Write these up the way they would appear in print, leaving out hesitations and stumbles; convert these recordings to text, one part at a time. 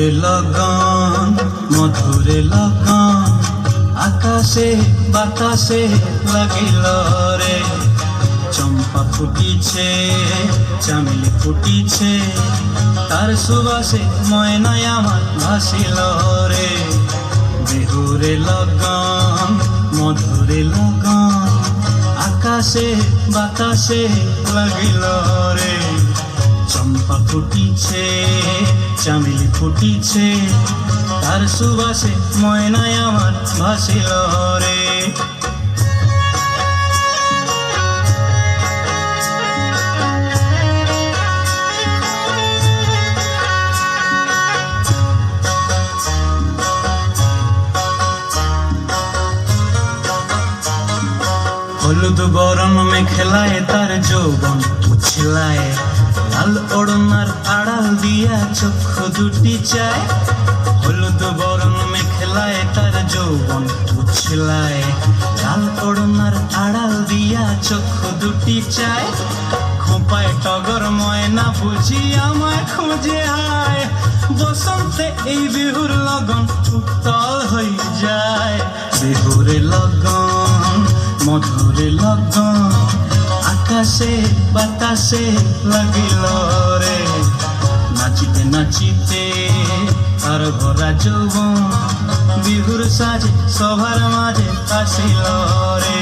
বিহুরে লগন মধুরে লগন আকাশে বাতাসে লাগিল রে। চম্পা ফুটিছে চামেলি ফুটিছে তার সুবাসে ময়নায় আমার ভাসিল রে। বিহুরে লগন মধুরে লগন আকাশে বাতাসে লাগিল রে। চম্পা ফুটিছে চামেলি ফুটিছে তার সুবাসে ময়নায় আমার ভাসিল রে। হলুদ বরণ মেখলায় তার যৌবন উছলায়, লাল ওড়নার আড়াল দিয়া চক্ষু দুটি চায়। হলুদ বরণ মেখলায় তার যৌবন উছলায়, লাল ওড়নার আড়াল দিয়া চক্ষু দুটি চায়। খোঁপায় টগর ময়না বুঝি আমায় খুঁজে আয়, বসন্তে এই বিহুর লগন উত্তল হয়ে যায়। বিহুরে লগন মধুরে লগন আকাশে বাতাসে লাগিল রে। নাচিতে নাচিতে তার ভরা যৌবন বিহুর সাজে সবার মাঝে আসিল রে।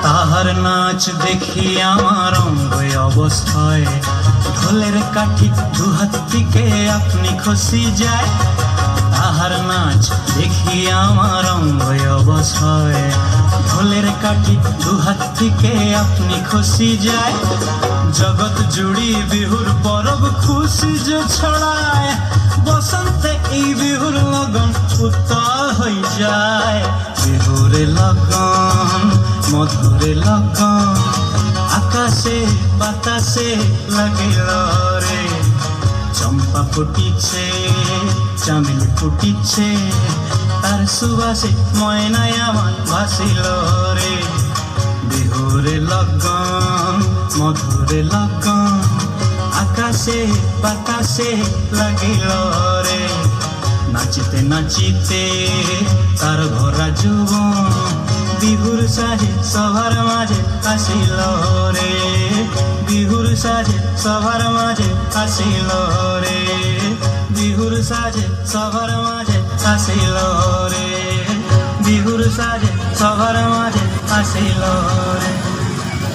তাহার নাচ দেখি আমার অঙ্গ অবস্থায়, ঢোলের কাঠি দুহাত থেকে আপনি খসি যায়। তাহার নাচ দেখি আমার অঙ্গ অবস্থায়, ঢোলের কাঠি দুহাত থেকে আপনি খসি যায়। জগৎ জুড়ি বিহুর পরব খুশি যে ছড়ায়, বসন্তে এই বিহুর লগন উত্তল হয়ে যায়। বিহুরে লগন মধুরে লগন আকাশে বাতাসে লাগিল রে। চম্পা ফুটিছে চামেলি ফুটিছে তার সুবাসে ময়নায় আমার ভাসিল রে। বিহুরে লগন মধুরে লগন আকাশে বাতাসে লাগিল রে। নাচিতে নাচিতে তার ভরা যৌবন বিহুর সাজে সবার মাঝে আসিল রে। বিহুর সাজে সবার মাঝে আসিল রে। বিহুর সাজে সবার মাঝে আসিল রে। বিহুর সাজে সবার মাঝে আসিল রে।